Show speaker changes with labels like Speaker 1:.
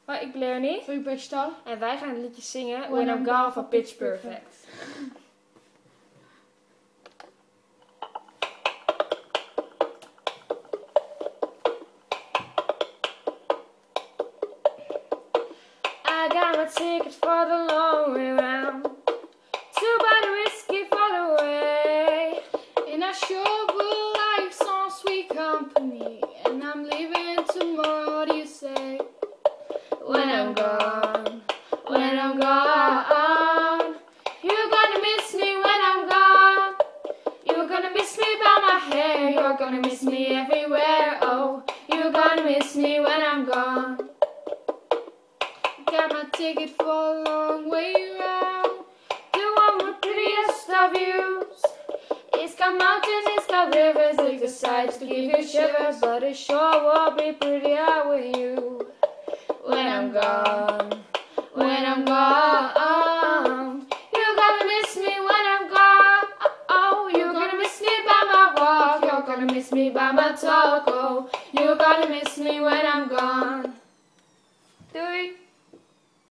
Speaker 1: Hoi, ik ben Leonie.
Speaker 2: Hoi, ik ben Stan.
Speaker 1: En wij gaan het liedje zingen When I'm Gone van Pitch Perfect. I got my ticket for the long way round, to buy the whiskey for the way.
Speaker 2: And I sure would like some sweet company. And I'm leaving tomorrow, what do you say?
Speaker 1: When I'm gone, you're gonna miss me when I'm gone. You're gonna miss me by my hair, you're gonna miss me everywhere. Oh, you're gonna miss me when I'm gone.
Speaker 2: Got my ticket for a long way round,
Speaker 1: The one with prettiest of views. It's got mountains, it's got rivers, like the sights to give you shivers, but it sure will be prettier with you. When I'm gone, you're gonna miss me when I'm gone. Oh, you're gonna miss me by my walk, you're gonna miss me by my talk. Oh, you're gonna miss me when I'm gone. Doei!